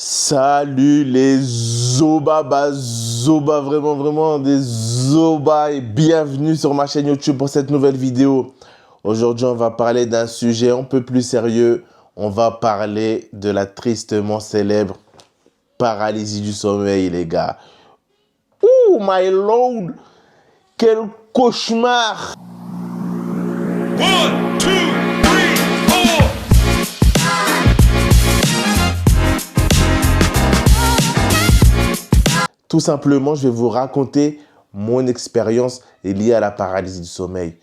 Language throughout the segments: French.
Salut les Zoba, vraiment des Zoba et bienvenue sur ma chaîne YouTube pour cette nouvelle vidéo. Aujourd'hui, on va parler d'un sujet un peu plus sérieux. On va parler de la tristement célèbre paralysie du sommeil, les gars. Oh my lord, quel cauchemar! 1, 2, 3, 4. Tout simplement, je vais vous raconter mon expérience liée à la paralysie du sommeil.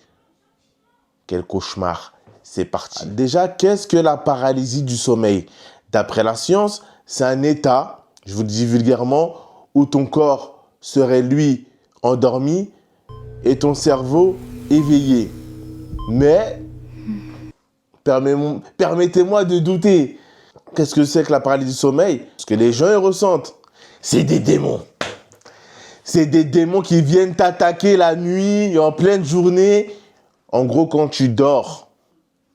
Quel cauchemar. C'est parti. Déjà, qu'est-ce que la paralysie du sommeil? D'après la science, c'est un état, je vous le dis vulgairement, où ton corps serait, lui, endormi et ton cerveau éveillé. Mais, permettez-moi de douter. Qu'est-ce que c'est que la paralysie du sommeil? Ce que les gens y ressentent, c'est des démons. C'est des démons qui viennent t'attaquer la nuit, en pleine journée. En gros, quand tu dors.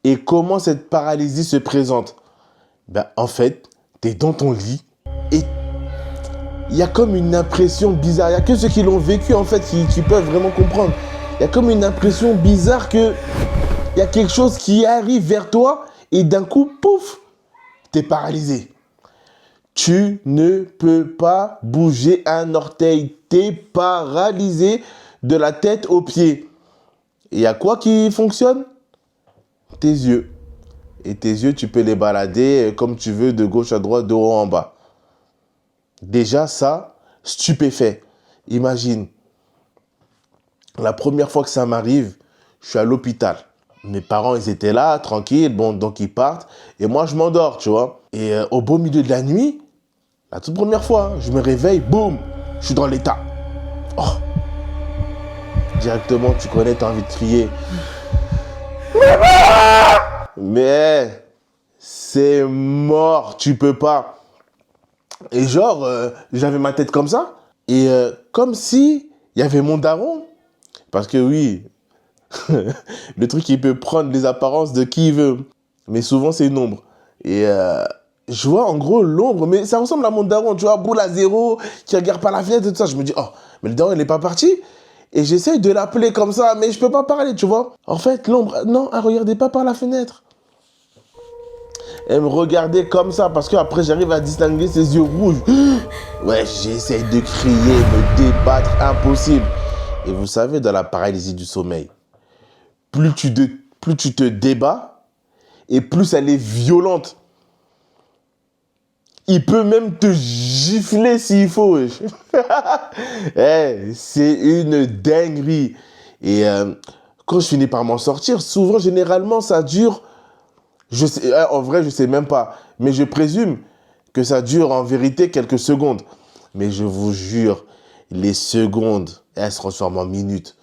Et comment cette paralysie se présente? En fait, tu es dans ton lit et il y a comme une impression bizarre. Il n'y a que ceux qui l'ont vécu, en fait, qui peuvent vraiment comprendre. Il y a comme une impression bizarre que il y a quelque chose qui arrive vers toi et d'un coup, pouf, tu es paralysé. Tu ne peux pas bouger un orteil. Tu es paralysé de la tête aux pieds. Et il y a quoi qui fonctionne? Tes yeux. Et tes yeux, tu peux les balader comme tu veux, de gauche à droite, de haut en bas. Déjà, ça, stupéfait. Imagine, la première fois que ça m'arrive, je suis à l'hôpital. Mes parents, ils étaient là, tranquilles, bon, donc ils partent. Et moi, je m'endors, tu vois. Et au beau milieu de la nuit, la toute première fois, je me réveille, boum, je suis dans l'état. Oh. Directement, tu connais, tu as envie de crier. Mais c'est mort, tu peux pas. Et genre, j'avais ma tête comme ça. Et comme si il y avait mon daron. Parce que oui, le truc, il peut prendre les apparences de qui il veut. Mais souvent, c'est une ombre. Et je vois en gros l'ombre, mais ça ressemble à mon daron, tu vois, boule à zéro, qui regarde par la fenêtre et tout ça. Je me dis, oh, mais le daron, il n'est pas parti. Et j'essaye de l'appeler comme ça, mais je peux pas parler, tu vois. En fait, l'ombre, non, elle regardait pas par la fenêtre. Elle me regardait comme ça, parce qu'après, j'arrive à distinguer ses yeux rouges. Ouais, j'essaye de crier, me débattre, impossible. Et vous savez, dans la paralysie du sommeil, plus tu te débats, et plus elle est violente. Il peut même te gifler s'il faut. Hey, c'est une dinguerie. Et quand je finis par m'en sortir, souvent, généralement, ça dure... en vrai, je sais même pas. Mais je présume que ça dure en vérité quelques secondes. Mais je vous jure, les secondes, elles se transforment en minutes.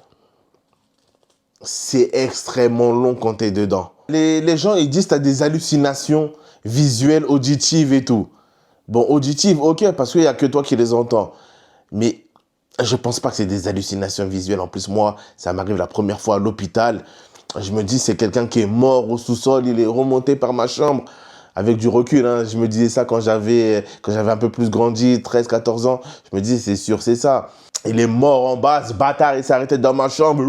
C'est extrêmement long quand tu es dedans. Les gens, ils disent que tu as des hallucinations visuelles, auditives et tout. Bon, auditives, ok, parce qu'il n'y a que toi qui les entends. Mais je pense pas que c'est des hallucinations visuelles. En plus, moi, ça m'arrive la première fois à l'hôpital. Je me dis, c'est quelqu'un qui est mort au sous-sol. Il est remonté par ma chambre. Avec du recul, hein, je me disais ça quand j'avais un peu plus grandi, 13, 14 ans. Je me disais, c'est sûr, c'est ça. Il est mort en bas, ce bâtard, il s'est arrêté dans ma chambre.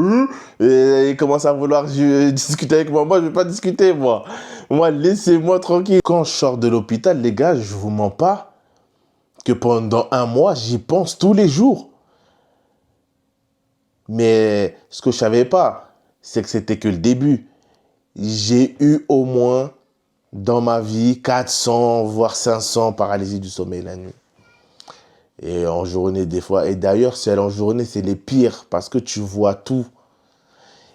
Et il commence à vouloir discuter avec moi. Moi, je ne vais pas discuter, moi. Moi, laissez-moi tranquille. Quand je sors de l'hôpital, les gars, je vous mens pas que pendant un mois, j'y pense tous les jours. Mais ce que je savais pas, c'est que c'était que le début. J'ai eu au moins, dans ma vie, 400, voire 500 paralysies du sommeil la nuit. Et en journée, des fois. Et d'ailleurs, celles en journée, c'est les pires parce que tu vois tout.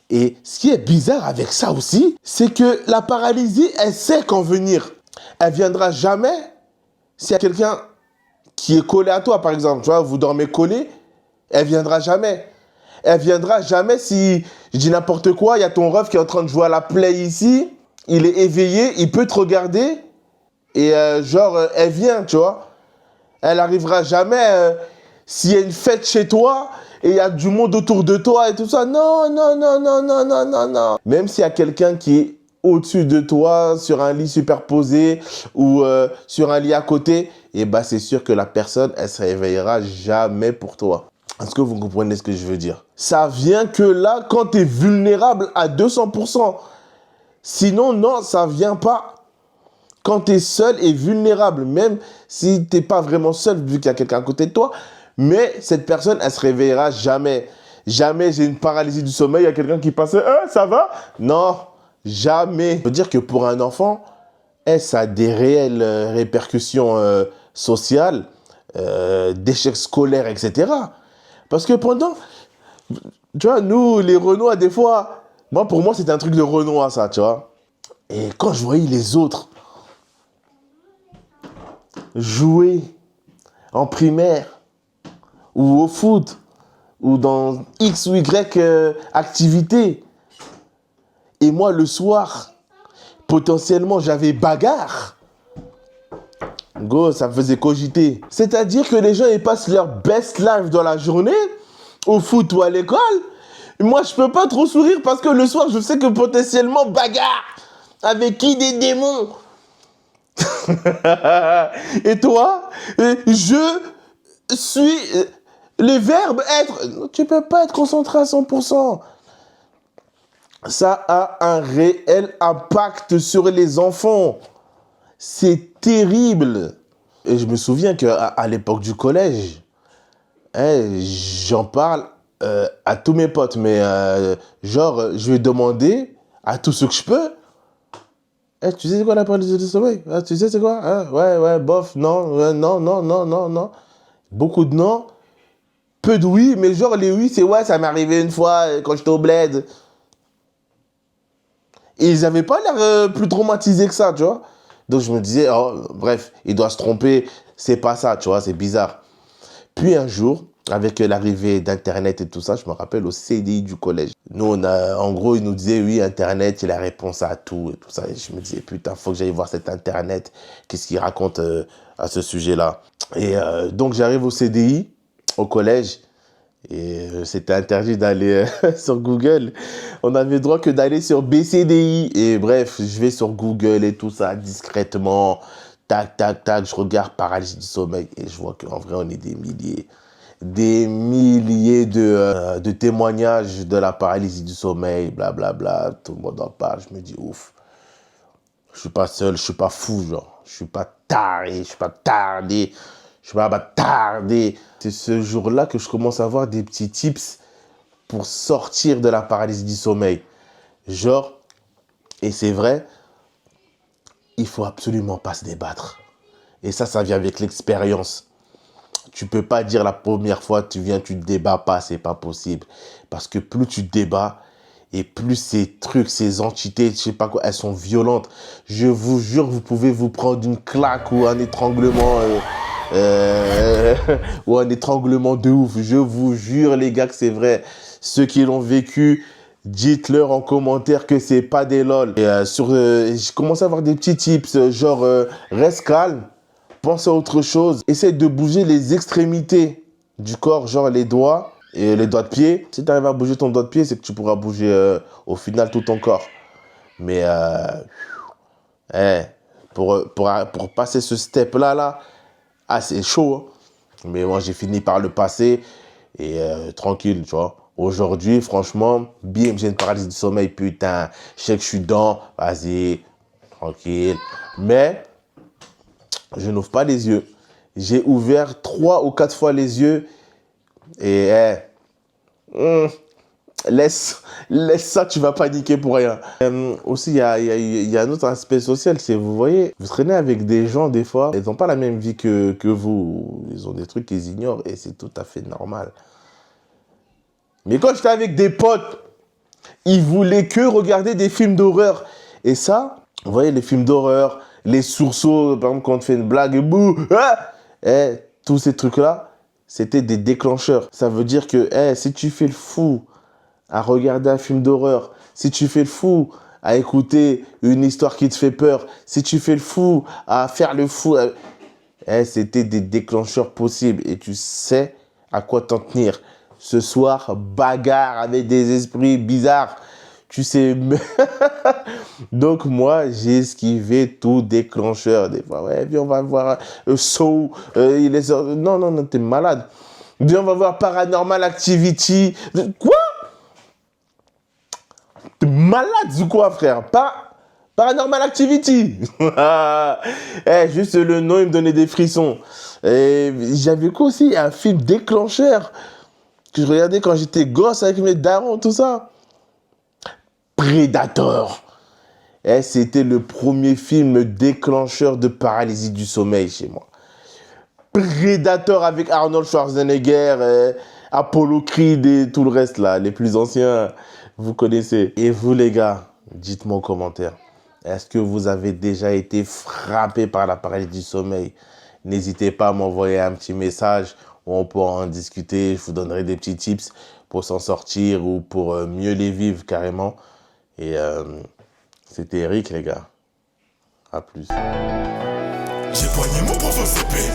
Et ce qui est bizarre avec ça aussi, c'est que la paralysie, elle sait quand venir. Elle viendra jamais s'il y a quelqu'un qui est collé à toi, par exemple. Tu vois, vous dormez collé, elle viendra jamais. Elle viendra jamais si, je dis n'importe quoi, il y a ton ref qui est en train de jouer à la play ici, il est éveillé, il peut te regarder, et elle vient, tu vois. Elle arrivera jamais s'il y a une fête chez toi et il y a du monde autour de toi et tout ça. Non, non, non, non, non, non, non, non. Même s'il y a quelqu'un qui est au-dessus de toi, sur un lit superposé ou sur un lit à côté, et bah c'est sûr que la personne, elle se réveillera jamais pour toi. Est-ce que vous comprenez ce que je veux dire? Ça vient que là, quand tu es vulnérable à 200%. Sinon, non, ça vient pas. Quand tu es seul et vulnérable, même si tu n'es pas vraiment seul, vu qu'il y a quelqu'un à côté de toi, mais cette personne, elle se réveillera jamais. Jamais j'ai une paralysie du sommeil, il y a quelqu'un qui passe, ça va? Non, jamais. Ça veut dire que pour un enfant, ça a des réelles répercussions sociales, d'échecs scolaires, etc. Parce que pendant, tu vois, nous, les Renois, des fois, pour moi, c'était un truc de Renois, ça, tu vois. Et quand je voyais les autres jouer en primaire, ou au foot, ou dans X ou Y activité, et moi, le soir, potentiellement, j'avais bagarre, go, ça me faisait cogiter. C'est-à-dire que les gens, ils passent leur best life dans la journée, au foot ou à l'école. Moi, je peux pas trop sourire parce que le soir, je sais que potentiellement, bagarre. Avec qui? Des démons. Et toi, je suis... les verbes être... Tu peux pas être concentré à 100%. Ça a un réel impact sur les enfants. C'est terrible. Et je me souviens qu'à l'époque du collège, j'en parle à tous mes potes, mais je vais demander à tous ceux que je peux. Tu sais c'est quoi la paralysie du sommeil? Tu sais c'est quoi? Ouais, bof, non, non. Beaucoup de non, peu de oui, mais genre les oui, c'est ouais, ça m'est arrivé une fois quand j'étais au bled. Et ils n'avaient pas l'air plus traumatisés que ça, tu vois. Donc je me disais, bref, il doit se tromper, c'est pas ça, tu vois, c'est bizarre. Puis un jour, avec l'arrivée d'Internet et tout ça, je me rappelle au CDI du collège. Nous, en gros, ils nous disaient, oui, Internet, c'est la réponse à tout et tout ça. Et je me disais, putain, faut que j'aille voir cet Internet. Qu'est-ce qu'il raconte à ce sujet-là? Et donc, j'arrive au CDI, au collège. Et c'était interdit d'aller sur Google. On avait droit que d'aller sur BCDI. Et bref, je vais sur Google et tout ça, discrètement. Tac, tac, tac, je regarde paralysie du sommeil. Et je vois qu'en vrai, on est des milliers de témoignages de la paralysie du sommeil, blablabla. Tout le monde en parle. Je me dis, ouf, je suis pas seul, je suis pas fou, genre. Je suis pas tardé, je suis pas tardé. Je vais pas tarder. C'est ce jour-là que je commence à avoir des petits tips pour sortir de la paralysie du sommeil. Genre, et c'est vrai, il faut absolument pas se débattre. Et ça vient avec l'expérience. Tu peux pas dire la première fois tu viens, tu te débats pas, c'est pas possible. Parce que plus tu te débats, et plus ces trucs, ces entités, je sais pas quoi, elles sont violentes. Je vous jure, vous pouvez vous prendre une claque ou un étranglement... ou un étranglement de ouf. Je vous jure, les gars, que c'est vrai. Ceux qui l'ont vécu, dites-leur en commentaire que c'est pas des lol. Et je commence à avoir des petits tips, genre reste calme, pense à autre chose, essaye de bouger les extrémités du corps, genre les doigts et les doigts de pied. Si tu arrives à bouger ton doigt de pied, c'est que tu pourras bouger au final tout ton corps. Mais pour passer ce step-là, c'est chaud, hein. Mais moi, j'ai fini par le passer et tranquille, tu vois. Aujourd'hui, franchement, bim, j'ai une paralysie du sommeil, putain. Je sais que je suis dedans, vas-y, tranquille. Mais, je n'ouvre pas les yeux. J'ai ouvert 3 ou 4 fois les yeux et laisse ça, tu vas paniquer pour rien. Aussi, il y a un autre aspect social, c'est, vous voyez, vous traînez avec des gens, des fois, ils n'ont pas la même vie que vous. Ils ont des trucs qu'ils ignorent et c'est tout à fait normal. Mais quand j'étais avec des potes, ils voulaient que regarder des films d'horreur. Et ça, vous voyez, les films d'horreur, les sursauts, par exemple, quand on te fait une blague, bouh, tous ces trucs-là, c'était des déclencheurs. Ça veut dire que, si tu fais le fou à regarder un film d'horreur, si tu fais le fou à écouter une histoire qui te fait peur, si tu fais le fou à faire le fou, c'était des déclencheurs possibles et tu sais à quoi t'en tenir. Ce soir, bagarre avec des esprits bizarres. Tu sais... Donc, moi, j'ai esquivé tout déclencheur. Des fois, ouais, viens, on va voir Saw. Non, non, non, t'es malade. Viens, on va voir Paranormal Activity. Quoi? T'es malade ou quoi, frère? Paranormal Activity. Juste le nom, il me donnait des frissons. Et j'avais quoi aussi? Un film déclencheur que je regardais quand j'étais gosse avec mes darons, tout ça. Predator. C'était le premier film déclencheur de paralysie du sommeil chez moi. Predator avec Arnold Schwarzenegger, Apollo Creed et tout le reste là, les plus anciens, vous connaissez. Et vous les gars, dites-moi en commentaire, est-ce que vous avez déjà été frappé par la paralysie du sommeil? N'hésitez pas à m'envoyer un petit message, on pourra en discuter, je vous donnerai des petits tips pour s'en sortir ou pour mieux les vivre carrément. Et c'était Eric les gars, à plus. J'ai poigné mon prof au CP.